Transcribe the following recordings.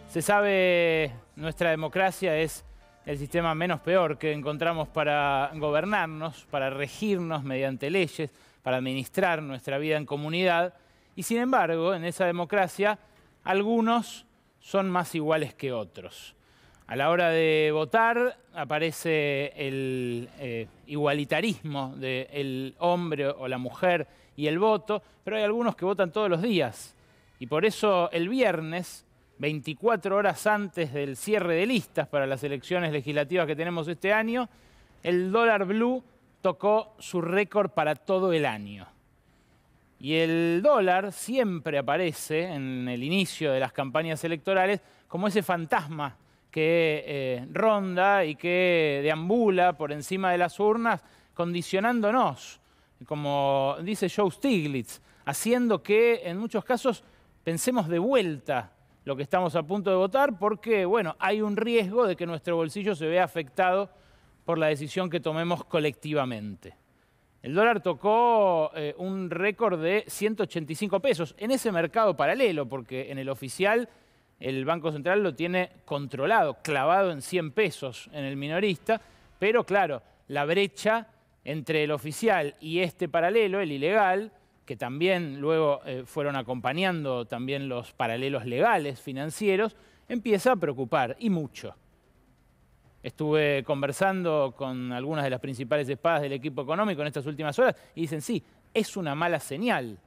Se sabe, nuestra democracia es el sistema menos peor que encontramos para gobernarnos, para regirnos mediante leyes, para administrar nuestra vida en comunidad. Y sin embargo, en esa democracia, algunos son más iguales que otros. A la hora de votar aparece el igualitarismo del hombre o la mujer y el voto, pero hay algunos que votan todos los días. Y por eso el viernes, 24 horas antes del cierre de listas para las elecciones legislativas que tenemos este año, el dólar blue tocó su récord para todo el año. Y el dólar siempre aparece en el inicio de las campañas electorales como ese fantasma que ronda y que deambula por encima de las urnas, condicionándonos, como dice Joe Stiglitz, haciendo que en muchos casos pensemos de vuelta lo que estamos a punto de votar, porque bueno, hay un riesgo de que nuestro bolsillo se vea afectado por la decisión que tomemos colectivamente. El dólar tocó un récord de 185 pesos en ese mercado paralelo, porque en el oficial el Banco Central lo tiene controlado, clavado en 100 pesos en el minorista, pero claro, la brecha entre el oficial y este paralelo, el ilegal, que también luego fueron acompañando también los paralelos legales financieros, empieza a preocupar, y mucho. Estuve conversando con algunas de las principales espadas del equipo económico en estas últimas horas y dicen, sí, es una mala señal.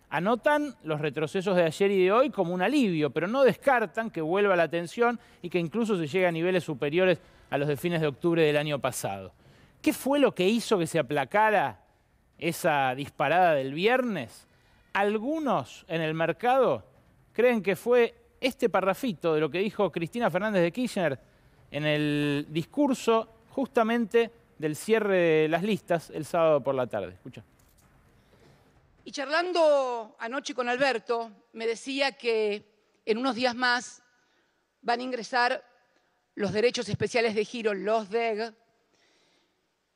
Anotan los retrocesos de ayer y de hoy como un alivio, pero no descartan que vuelva la tensión y que incluso se llegue a niveles superiores a los de fines de octubre del año pasado. ¿Qué fue lo que hizo que se aplacara esa disparada del viernes? Algunos en el mercado creen que fue este parrafito de lo que dijo Cristina Fernández de Kirchner en el discurso justamente del cierre de las listas el sábado por la tarde. Escucha. Y charlando anoche con Alberto, me decía que en unos días más van a ingresar los derechos especiales de giro, los DEG,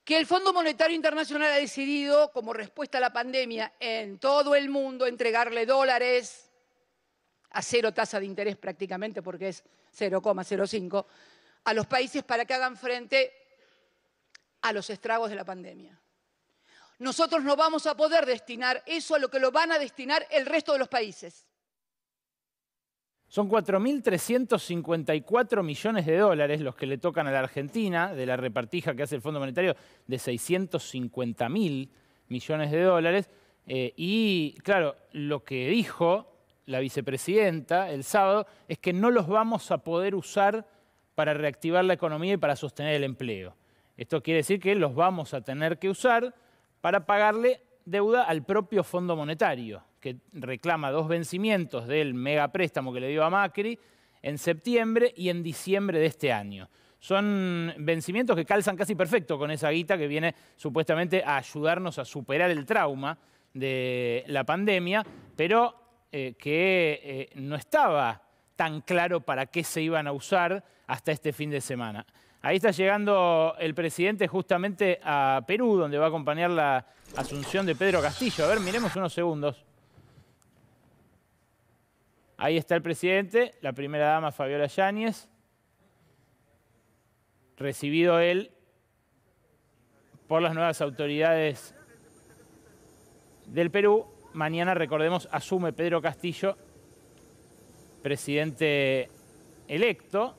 que el Fondo Monetario Internacional ha decidido, como respuesta a la pandemia en todo el mundo, entregarle dólares a cero tasa de interés prácticamente, porque es 0,05, a los países para que hagan frente a los estragos de la pandemia. Nosotros no vamos a poder destinar eso a lo que lo van a destinar el resto de los países. Son 4.354 millones de dólares los que le tocan a la Argentina, de la repartija que hace el Fondo Monetario de 650.000 millones de dólares. Y claro, lo que dijo la vicepresidenta el sábado es que no los vamos a poder usar para reactivar la economía y para sostener el empleo. Esto quiere decir que los vamos a tener que usar para pagarle deuda al propio Fondo Monetario, que reclama 2 vencimientos del megapréstamo que le dio a Macri en septiembre y en diciembre de este año. Son vencimientos que calzan casi perfecto con esa guita que viene supuestamente a ayudarnos a superar el trauma de la pandemia, pero que no estaba tan claro para qué se iban a usar hasta este fin de semana. Ahí está llegando el presidente justamente a Perú, donde va a acompañar la asunción de Pedro Castillo. A ver, miremos unos segundos. Ahí está el presidente, la primera dama Fabiola Yáñez. Recibido él por las nuevas autoridades del Perú. Mañana, recordemos, asume Pedro Castillo, presidente electo,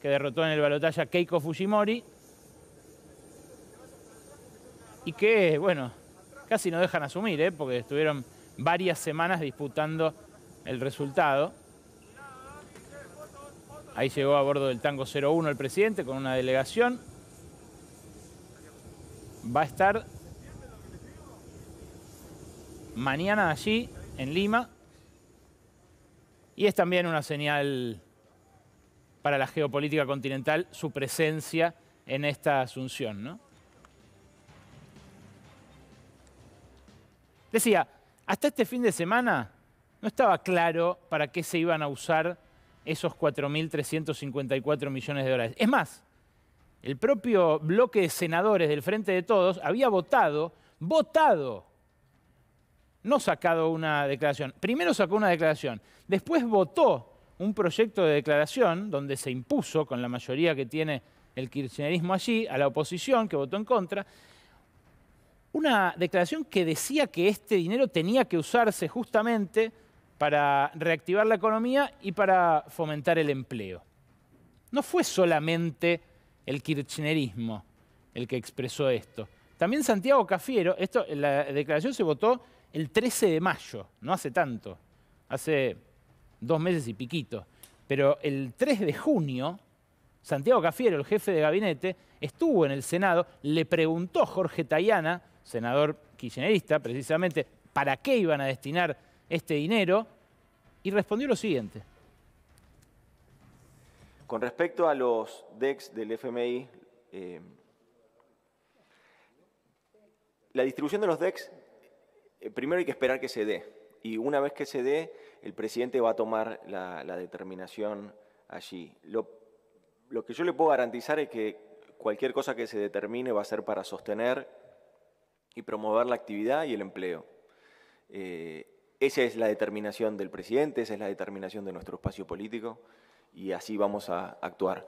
que derrotó en el balotaje a Keiko Fujimori y que, bueno, casi no dejan asumir, porque estuvieron varias semanas disputando el resultado. Ahí llegó a bordo del Tango 01 el presidente con una delegación. Va a estar mañana allí, en Lima, y es también una señal para la geopolítica continental su presencia en esta asunción, ¿no? Decía, hasta este fin de semana no estaba claro para qué se iban a usar esos 4.354 millones de dólares. Es más, el propio bloque de senadores del Frente de Todos había votado, no sacado una declaración. Primero sacó una declaración, después votó un proyecto de declaración donde se impuso, con la mayoría que tiene el kirchnerismo allí, a la oposición que votó en contra, una declaración que decía que este dinero tenía que usarse justamente para reactivar la economía y para fomentar el empleo. No fue solamente el kirchnerismo el que expresó esto. También Santiago Cafiero, la declaración se votó el 13 de mayo, no hace tanto, hace 2 meses y piquito. Pero el 3 de junio, Santiago Cafiero, el jefe de gabinete, estuvo en el Senado, le preguntó a Jorge Tayana, senador kirchnerista, precisamente, para qué iban a destinar este dinero, y respondió lo siguiente. Con respecto a los DECs del FMI, la distribución de los DECs, primero hay que esperar que se dé. Y una vez que se dé, el presidente va a tomar la determinación allí. Lo que yo le puedo garantizar es que cualquier cosa que se determine va a ser para sostener y promover la actividad y el empleo. Esa es la determinación del presidente, esa es la determinación de nuestro espacio político y así vamos a actuar.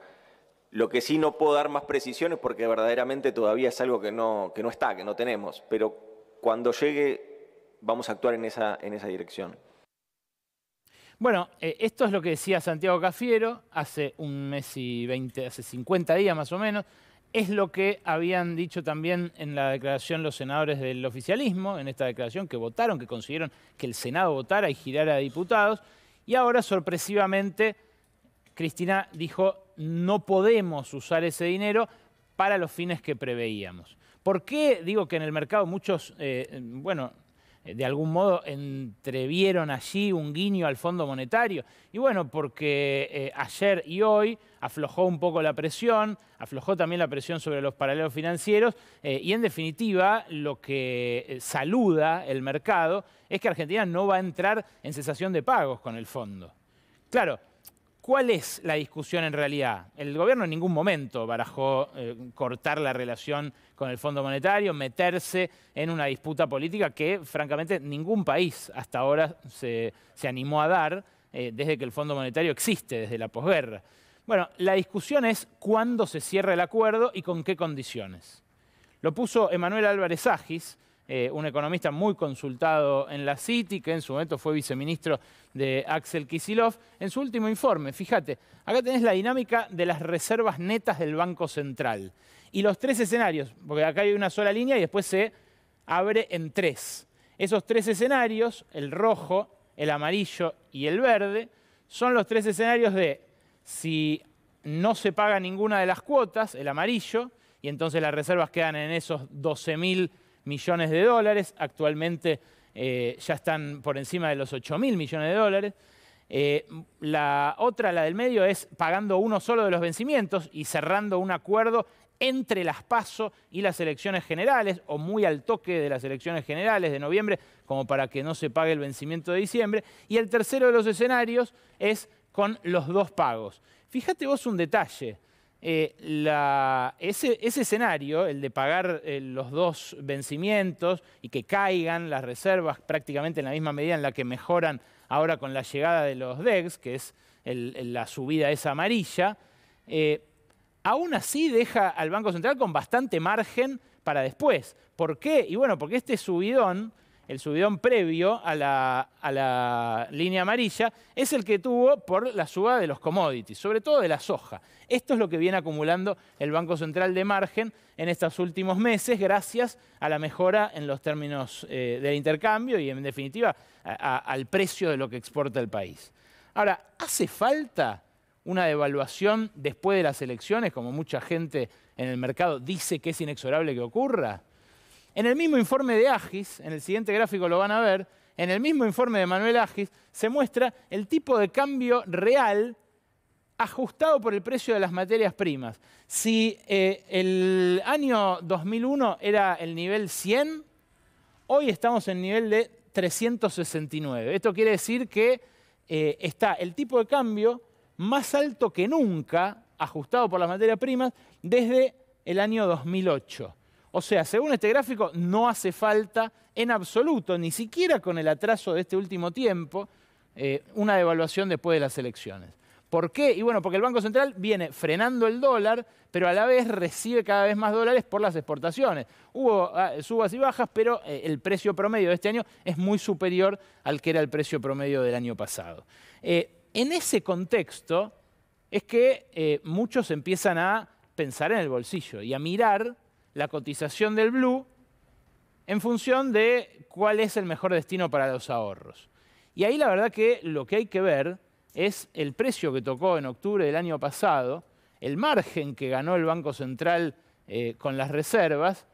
Lo que sí no puedo dar más precisiones porque verdaderamente todavía es algo que no está, que no tenemos, pero cuando llegue vamos a actuar en esa dirección. Bueno, esto es lo que decía Santiago Cafiero hace 1 mes y 20, hace 50 días más o menos. Es lo que habían dicho también en la declaración los senadores del oficialismo, en esta declaración que votaron, que consiguieron que el Senado votara y girara a diputados. Y ahora, sorpresivamente, Cristina dijo, no podemos usar ese dinero para los fines que preveíamos. ¿Por qué digo que en el mercado muchos, de algún modo entrevieron allí un guiño al Fondo Monetario? Y bueno, porque ayer y hoy aflojó un poco la presión, aflojó también la presión sobre los paralelos financieros y en definitiva lo que saluda el mercado es que Argentina no va a entrar en cesación de pagos con el fondo. Claro, ¿cuál es la discusión en realidad? El gobierno en ningún momento barajó cortar la relación con el Fondo Monetario, meterse en una disputa política que, francamente, ningún país hasta ahora se animó a dar desde que el Fondo Monetario existe, desde la posguerra. Bueno, la discusión es cuándo se cierra el acuerdo y con qué condiciones. Lo puso Emanuel Álvarez Agis, un economista muy consultado en la City, que en su momento fue viceministro de Axel Kicillof, en su último informe. Fíjate, acá tenés la dinámica de las reservas netas del Banco Central. Y los 3 escenarios, porque acá hay una sola línea y después se abre en 3. Esos 3 escenarios, el rojo, el amarillo y el verde, son los 3 escenarios de si no se paga ninguna de las cuotas, el amarillo, y entonces las reservas quedan en esos 12.000 millones de dólares, actualmente ya están por encima de los 8.000 millones de dólares. La otra, la del medio, es pagando uno solo de los vencimientos y cerrando un acuerdo entre las PASO y las elecciones generales, o muy al toque de las elecciones generales de noviembre, como para que no se pague el vencimiento de diciembre. Y el tercero de los escenarios es con los 2 pagos. Fíjate vos un detalle. Ese escenario, el de pagar los 2 vencimientos y que caigan las reservas prácticamente en la misma medida en la que mejoran ahora con la llegada de los DECs, que es la subida esa amarilla, aún así deja al Banco Central con bastante margen para después. ¿Por qué? Y bueno, porque este subidón, el subidón previo a la línea amarilla, es el que tuvo por la suba de los commodities, sobre todo de la soja. Esto es lo que viene acumulando el Banco Central de margen en estos últimos meses, gracias a la mejora en los términos del intercambio y, en definitiva, al precio de lo que exporta el país. Ahora, ¿hace falta una devaluación después de las elecciones, como mucha gente en el mercado dice que es inexorable que ocurra? En el mismo informe de Agis, en el siguiente gráfico lo van a ver, en el mismo informe de Manuel Agis, se muestra el tipo de cambio real ajustado por el precio de las materias primas. Si el año 2001 era el nivel 100, hoy estamos en el nivel de 369. Esto quiere decir que está el tipo de cambio más alto que nunca, ajustado por las materias primas, desde el año 2008. O sea, según este gráfico, no hace falta en absoluto, ni siquiera con el atraso de este último tiempo, una devaluación después de las elecciones. ¿Por qué? Y bueno, porque el Banco Central viene frenando el dólar, pero a la vez recibe cada vez más dólares por las exportaciones. Hubo subas y bajas, pero el precio promedio de este año es muy superior al que era el precio promedio del año pasado. En ese contexto es que muchos empiezan a pensar en el bolsillo y a mirar la cotización del blue en función de cuál es el mejor destino para los ahorros. Y ahí la verdad que lo que hay que ver es el precio que tocó en octubre del año pasado, el margen que ganó el Banco Central con las reservas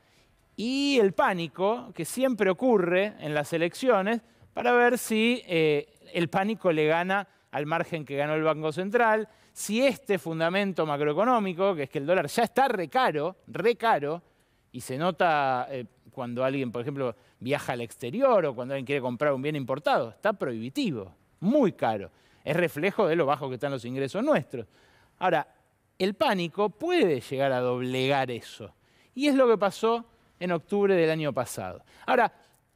y el pánico que siempre ocurre en las elecciones para ver si el pánico le gana al margen que ganó el Banco Central, si este fundamento macroeconómico, que es que el dólar ya está re caro, y se nota cuando alguien, por ejemplo, viaja al exterior o cuando alguien quiere comprar un bien importado, está prohibitivo, muy caro. Es reflejo de lo bajo que están los ingresos nuestros. Ahora, el pánico puede llegar a doblegar eso. Y es lo que pasó en octubre del año pasado. Ahora,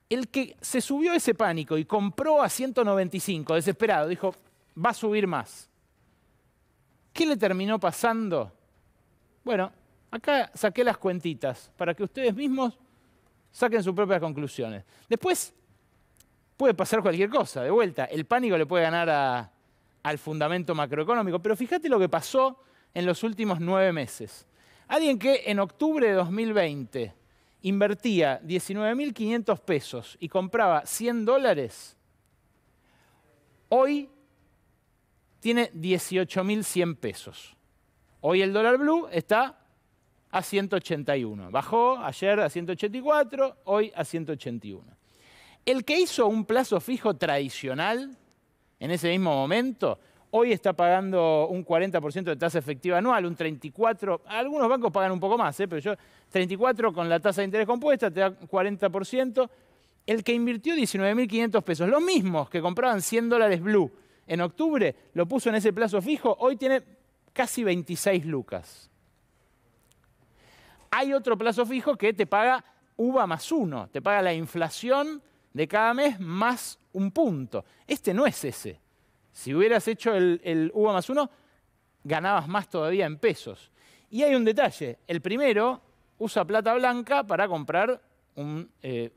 el que se subió ese pánico y compró a 195, desesperado, dijo, va a subir más. ¿Qué le terminó pasando? Bueno, acá saqué las cuentitas para que ustedes mismos saquen sus propias conclusiones. Después puede pasar cualquier cosa, de vuelta. El pánico le puede ganar al fundamento macroeconómico, pero fíjate lo que pasó en los últimos 9 meses. Alguien que en octubre de 2020 invertía 19.500 pesos y compraba $100, hoy tiene 18.100 pesos. Hoy el dólar blue está a 181. Bajó ayer a 184, hoy a 181. El que hizo un plazo fijo tradicional en ese mismo momento, hoy está pagando un 40% de tasa efectiva anual, un 34%. Algunos bancos pagan un poco más, pero yo 34% con la tasa de interés compuesta te da 40%. El que invirtió 19.500 pesos, los mismos que compraban $100 blue en octubre, lo puso en ese plazo fijo, hoy tiene casi 26 lucas. Hay otro plazo fijo que te paga UVA más 1, te paga la inflación de cada mes más un punto. Este no es ese. Si hubieras hecho el UVA más 1, ganabas más todavía en pesos. Y hay un detalle. El primero usa plata blanca para comprar un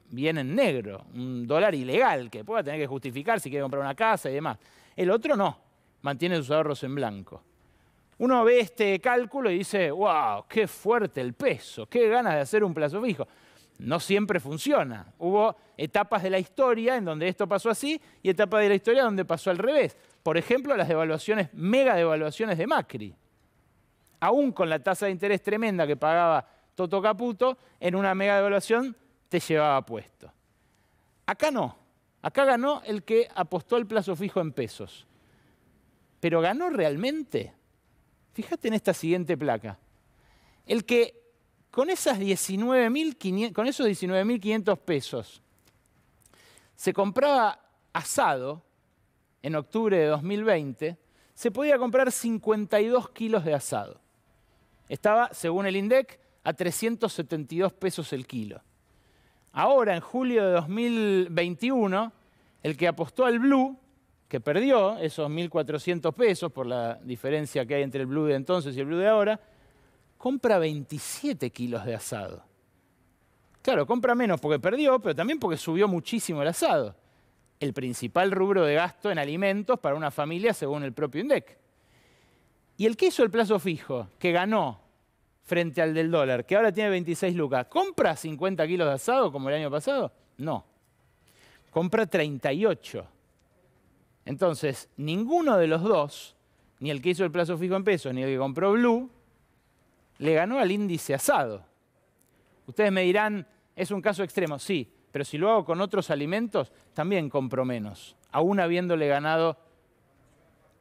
bien en negro, un dólar ilegal, que pueda tener que justificar si quiere comprar una casa y demás. El otro no, mantiene sus ahorros en blanco. Uno ve este cálculo y dice, wow, qué fuerte el peso, qué ganas de hacer un plazo fijo. No siempre funciona. Hubo etapas de la historia en donde esto pasó así y etapas de la historia donde pasó al revés. Por ejemplo, las devaluaciones, mega devaluaciones de Macri. Aún con la tasa de interés tremenda que pagaba Toto Caputo, en una mega devaluación te llevaba puesto. Acá no. Acá ganó el que apostó el plazo fijo en pesos. ¿Pero ganó realmente? Fíjate en esta siguiente placa. El que con esos 19.500 pesos se compraba asado en octubre de 2020, se podía comprar 52 kilos de asado. Estaba, según el INDEC, a 372 pesos el kilo. Ahora, en julio de 2021, el que apostó al blue, que perdió esos 1.400 pesos por la diferencia que hay entre el blue de entonces y el blue de ahora, compra 27 kilos de asado. Claro, compra menos porque perdió, pero también porque subió muchísimo el asado. El principal rubro de gasto en alimentos para una familia según el propio INDEC. Y el que hizo el plazo fijo, que ganó frente al del dólar, que ahora tiene 26 lucas, ¿compra 50 kilos de asado como el año pasado? No. Compra 38. Entonces, ninguno de los dos, ni el que hizo el plazo fijo en pesos, ni el que compró blue, le ganó al índice asado. Ustedes me dirán, es un caso extremo, sí, pero si lo hago con otros alimentos, también compro menos, aún habiéndole ganado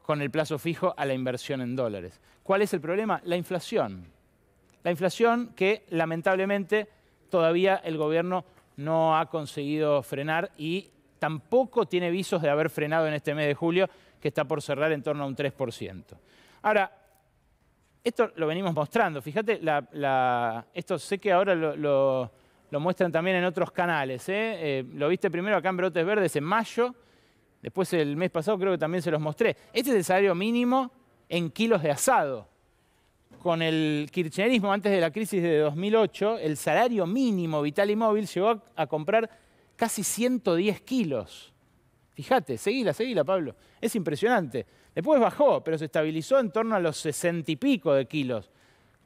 con el plazo fijo a la inversión en dólares. ¿Cuál es el problema? La inflación. La inflación que, lamentablemente, todavía el gobierno no ha conseguido frenar y tampoco tiene visos de haber frenado en este mes de julio, que está por cerrar en torno a un 3%. Ahora, esto lo venimos mostrando. Fíjate, esto sé que ahora lo muestran también en otros canales. Lo viste primero acá en Brotes Verdes en mayo Después el mes pasado creo que también se los mostré. Este es el salario mínimo en kilos de asado. Con el kirchnerismo, antes de la crisis de 2008, el salario mínimo vital y móvil llegó a comprar casi 110 kilos. Fíjate, seguila, Pablo. Es impresionante. Después bajó, pero se estabilizó en torno a los 60 y pico de kilos,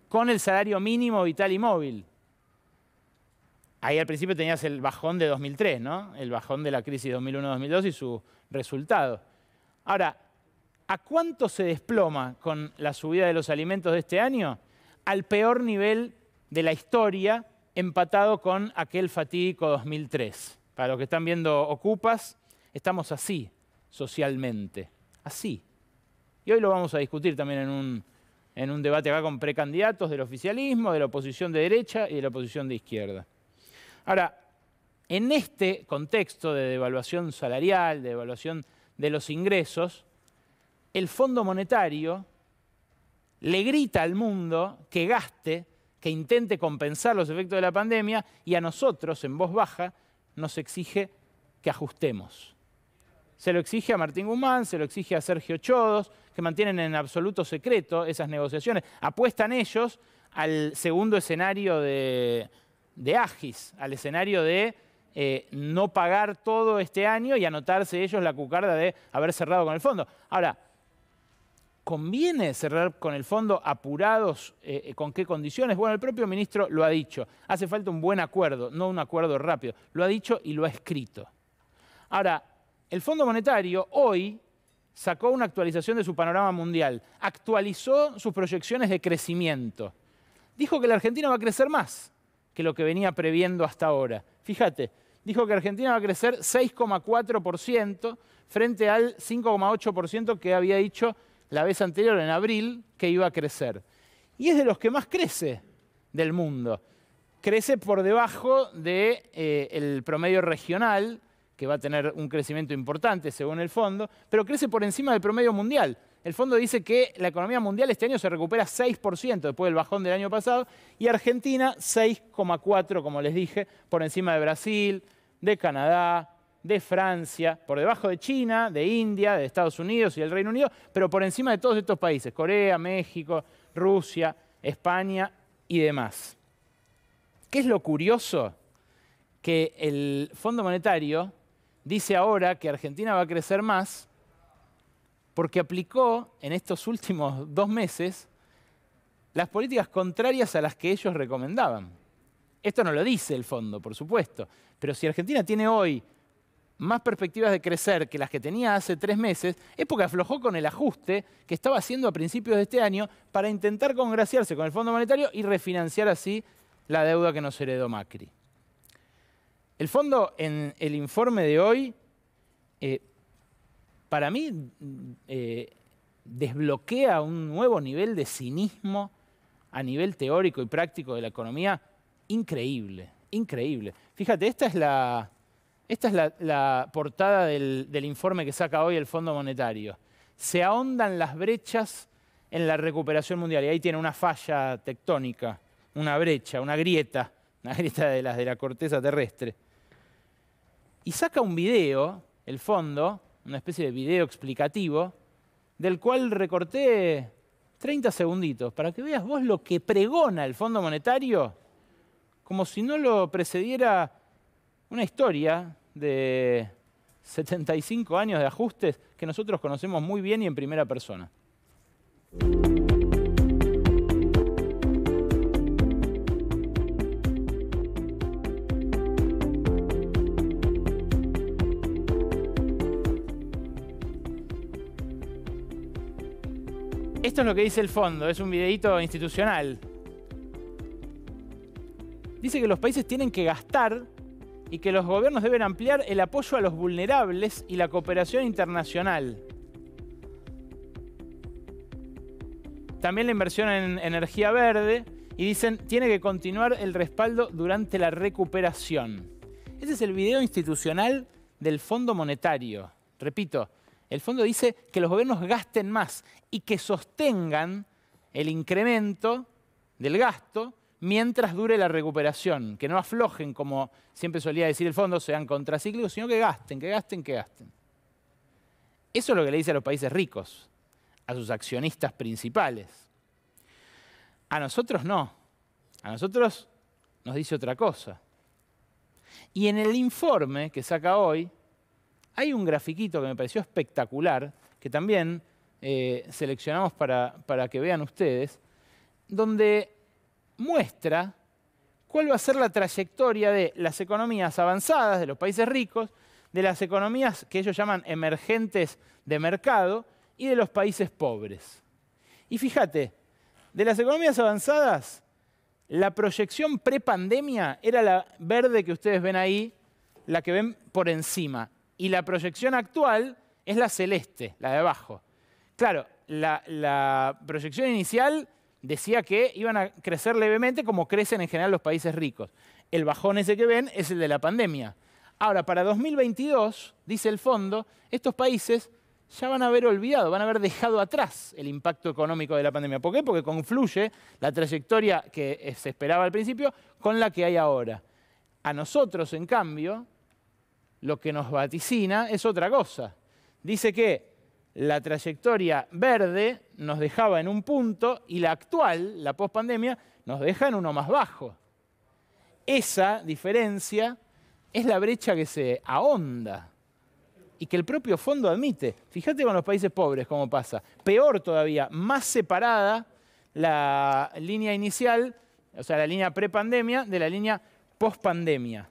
con el salario mínimo vital y móvil. Ahí al principio tenías el bajón de 2003, ¿no? El bajón de la crisis 2001-2002 y su resultado. Ahora, ¿a cuánto se desploma con la subida de los alimentos de este año? Al peor nivel de la historia, empatado con aquel fatídico 2003. Para los que están viendo Ocupas, estamos así, socialmente. Así. Y hoy lo vamos a discutir también en un debate acá con precandidatos del oficialismo, de la oposición de derecha y de la oposición de izquierda. Ahora, en este contexto de devaluación salarial, de devaluación de los ingresos, el Fondo Monetario le grita al mundo que gaste, que intente compensar los efectos de la pandemia, y a nosotros, en voz baja, nos exige que ajustemos. Se lo exige a Martín Guzmán, se lo exige a Sergio Chodos, que mantienen en absoluto secreto esas negociaciones. Apuestan ellos al segundo escenario de Agis, al escenario de no pagar todo este año y anotarse ellos la cucarda de haber cerrado con el fondo. Ahora, ¿conviene cerrar con el fondo apurados? ¿Con qué condiciones? Bueno, el propio ministro lo ha dicho. Hace falta un buen acuerdo, no un acuerdo rápido. Lo ha dicho y lo ha escrito. Ahora, el Fondo Monetario hoy sacó una actualización de su panorama mundial. Actualizó sus proyecciones de crecimiento. Dijo que la Argentina va a crecer más que lo que venía previendo hasta ahora. Fíjate, dijo que Argentina va a crecer 6,4% frente al 5,8% que había dicho la vez anterior, en abril, que iba a crecer. Y es de los que más crece del mundo. Crece por debajo del promedio regional, que va a tener un crecimiento importante según el fondo, pero crece por encima del promedio mundial. El fondo dice que la economía mundial este año se recupera 6% después del bajón del año pasado, y Argentina 6,4%, como les dije, por encima de Brasil, de Canadá, de Francia, por debajo de China, de India, de Estados Unidos y del Reino Unido, pero por encima de todos estos países, Corea, México, Rusia, España y demás. ¿Qué es lo curioso? Que el Fondo Monetario dice ahora que Argentina va a crecer más porque aplicó en estos últimos 2 meses las políticas contrarias a las que ellos recomendaban. Esto no lo dice el fondo, por supuesto, pero si Argentina tiene hoy más perspectivas de crecer que las que tenía hace 3 meses, es porque aflojó con el ajuste que estaba haciendo a principios de este año para intentar congraciarse con el Fondo Monetario y refinanciar así la deuda que nos heredó Macri. El fondo, en el informe de hoy, para mí, desbloquea un nuevo nivel de cinismo a nivel teórico y práctico de la economía increíble, increíble. Fíjate, esta es la portada del informe que saca hoy el Fondo Monetario. Se ahondan las brechas en la recuperación mundial. Y ahí tiene una falla tectónica, una brecha, una grieta de las de la corteza terrestre. Y saca un video, el fondo, una especie de video explicativo, del cual recorté 30 segunditos, para que veas vos lo que pregona el Fondo Monetario, como si no lo precediera una historia de 75 años de ajustes que nosotros conocemos muy bien y en primera persona. Esto es lo que dice el fondo, es un videíto institucional. Dice que los países tienen que gastar y que los gobiernos deben ampliar el apoyo a los vulnerables y la cooperación internacional. También la inversión en energía verde, y dicen tiene que continuar el respaldo durante la recuperación. Ese es el video institucional del Fondo Monetario. Repito, el fondo dice que los gobiernos gasten más y que sostengan el incremento del gasto mientras dure la recuperación, que no aflojen, como siempre solía decir el fondo, sean contracíclicos, sino que gasten, que gasten, que gasten. Eso es lo que le dice a los países ricos, a sus accionistas principales. A nosotros no. A nosotros nos dice otra cosa. Y en el informe que saca hoy, hay un grafiquito que me pareció espectacular, que también seleccionamos para que vean ustedes, donde muestra cuál va a ser la trayectoria de las economías avanzadas, de los países ricos, de las economías que ellos llaman emergentes de mercado y de los países pobres. Y fíjate, de las economías avanzadas, la proyección prepandemia era la verde que ustedes ven ahí, la que ven por encima. Y la proyección actual es la celeste, la de abajo. Claro, la proyección inicial decía que iban a crecer levemente como crecen en general los países ricos. El bajón ese que ven es el de la pandemia. Ahora, para 2022, dice el fondo, estos países ya van a haber olvidado, van a haber dejado atrás el impacto económico de la pandemia. ¿Por qué? Porque confluye la trayectoria que se esperaba al principio con la que hay ahora. A nosotros, en cambio, lo que nos vaticina es otra cosa. Dice que la trayectoria verde nos dejaba en un punto y la actual, la pospandemia, nos deja en uno más bajo. Esa diferencia es la brecha que se ahonda y que el propio fondo admite. Fíjate con los países pobres cómo pasa. Peor todavía, más separada la línea inicial, o sea, la línea prepandemia, de la línea pospandemia.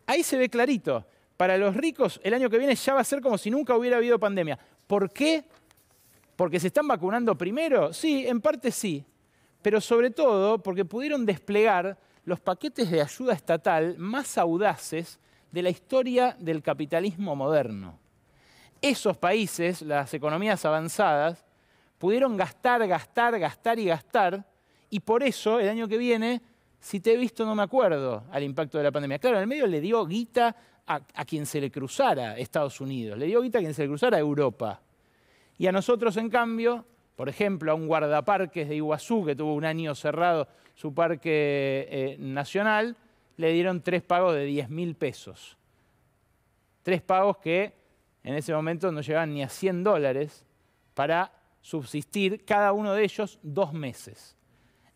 Ahí se ve clarito. Para los ricos, el año que viene ya va a ser como si nunca hubiera habido pandemia. ¿Por qué? ¿Porque se están vacunando primero? Sí, en parte sí. Pero sobre todo porque pudieron desplegar los paquetes de ayuda estatal más audaces de la historia del capitalismo moderno. Esos países, las economías avanzadas, pudieron gastar, y por eso el año que viene, si te he visto no me acuerdo al impacto de la pandemia. Claro, en el medio le dio guita a quien se le cruzara Estados Unidos, le dio guita a quien se le cruzara Europa. Y a nosotros, en cambio, por ejemplo, a un guardaparques de Iguazú, que tuvo un año cerrado su parque nacional, le dieron 3 pagos de 10.000 pesos. 3 pagos que en ese momento no llegaban ni a $100 para subsistir cada uno de ellos 2 meses.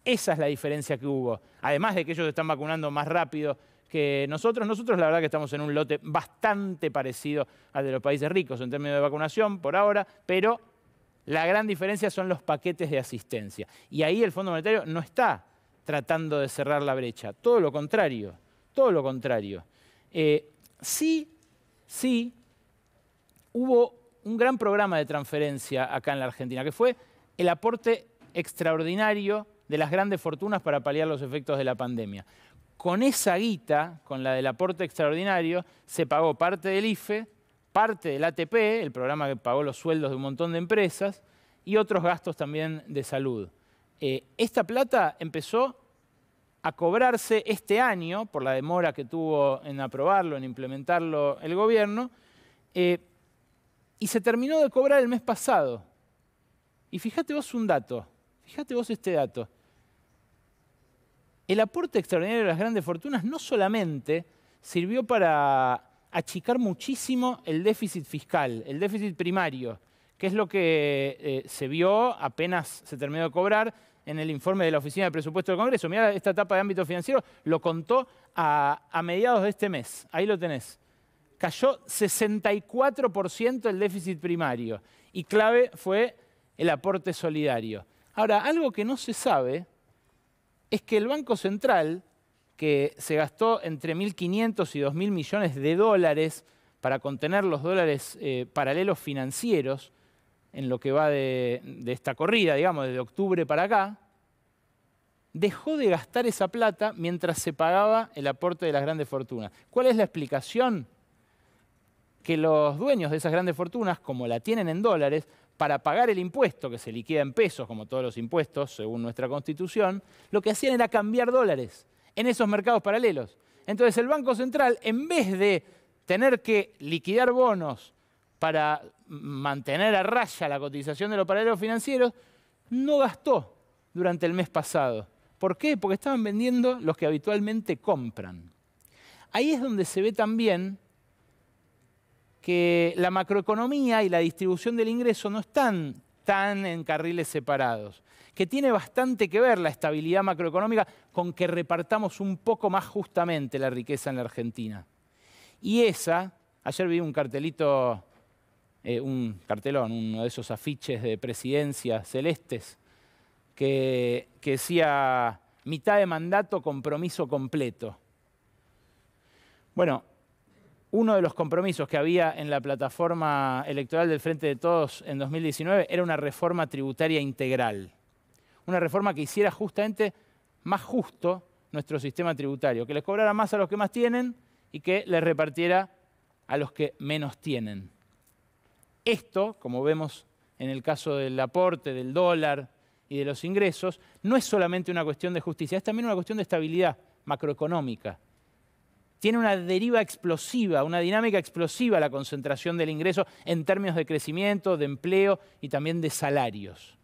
Esa es la diferencia que hubo. Además de que ellos están vacunando más rápido que nosotros. Nosotros la verdad que estamos en un lote bastante parecido al de los países ricos en términos de vacunación por ahora, pero la gran diferencia son los paquetes de asistencia. Y ahí el Fondo Monetario no está tratando de cerrar la brecha, todo lo contrario, todo lo contrario. Sí hubo un gran programa de transferencia acá en la Argentina, que fue el aporte extraordinario de las grandes fortunas para paliar los efectos de la pandemia. Con esa guita, con la del aporte extraordinario, se pagó parte del IFE, parte del ATP, el programa que pagó los sueldos de un montón de empresas, y otros gastos también de salud. Esta plata empezó a cobrarse este año, por la demora que tuvo en aprobarlo, en implementarlo el gobierno, y se terminó de cobrar el mes pasado. Y fíjate vos un dato, fíjate vos este dato. El aporte extraordinario de las grandes fortunas no solamente sirvió para achicar muchísimo el déficit fiscal, el déficit primario, que es lo que se vio apenas se terminó de cobrar en el informe de la Oficina de Presupuesto del Congreso. Mirá, esta etapa de ámbito financiero lo contó a mediados de este mes. Ahí lo tenés. Cayó 64% el déficit primario y clave fue el aporte solidario. Ahora, algo que no se sabe es que el Banco Central, que se gastó entre 1.500 y 2.000 millones de dólares para contener los dólares paralelos financieros en lo que va de esta corrida, digamos, desde octubre para acá, dejó de gastar esa plata mientras se pagaba el aporte de las grandes fortunas. ¿Cuál es la explicación? Que los dueños de esas grandes fortunas, como la tienen en dólares, para pagar el impuesto, que se liquida en pesos, como todos los impuestos, según nuestra Constitución, lo que hacían era cambiar dólares en esos mercados paralelos. Entonces el Banco Central, en vez de tener que liquidar bonos para mantener a raya la cotización de los paralelos financieros, no gastó durante el mes pasado. ¿Por qué? Porque estaban vendiendo los que habitualmente compran. Ahí es donde se ve también que la macroeconomía y la distribución del ingreso no están tan en carriles separados, que tiene bastante que ver la estabilidad macroeconómica con que repartamos un poco más justamente la riqueza en la Argentina. Y ayer vi un cartelito, un cartelón, uno de esos afiches de presidencia celestes, que decía mitad de mandato, compromiso completo. Bueno, uno de los compromisos que había en la plataforma electoral del Frente de Todos en 2019 era una reforma tributaria integral. Una reforma que hiciera justamente más justo nuestro sistema tributario, que les cobrara más a los que más tienen y que les repartiera a los que menos tienen. Esto, como vemos en el caso del aporte, del dólar y de los ingresos, no es solamente una cuestión de justicia, es también una cuestión de estabilidad macroeconómica. Tiene una deriva explosiva, una dinámica explosiva la concentración del ingreso en términos de crecimiento, de empleo y también de salarios.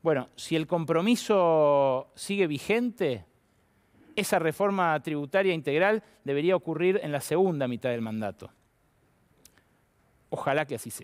Bueno, si el compromiso sigue vigente, esa reforma tributaria integral debería ocurrir en la segunda mitad del mandato. Ojalá que así sea.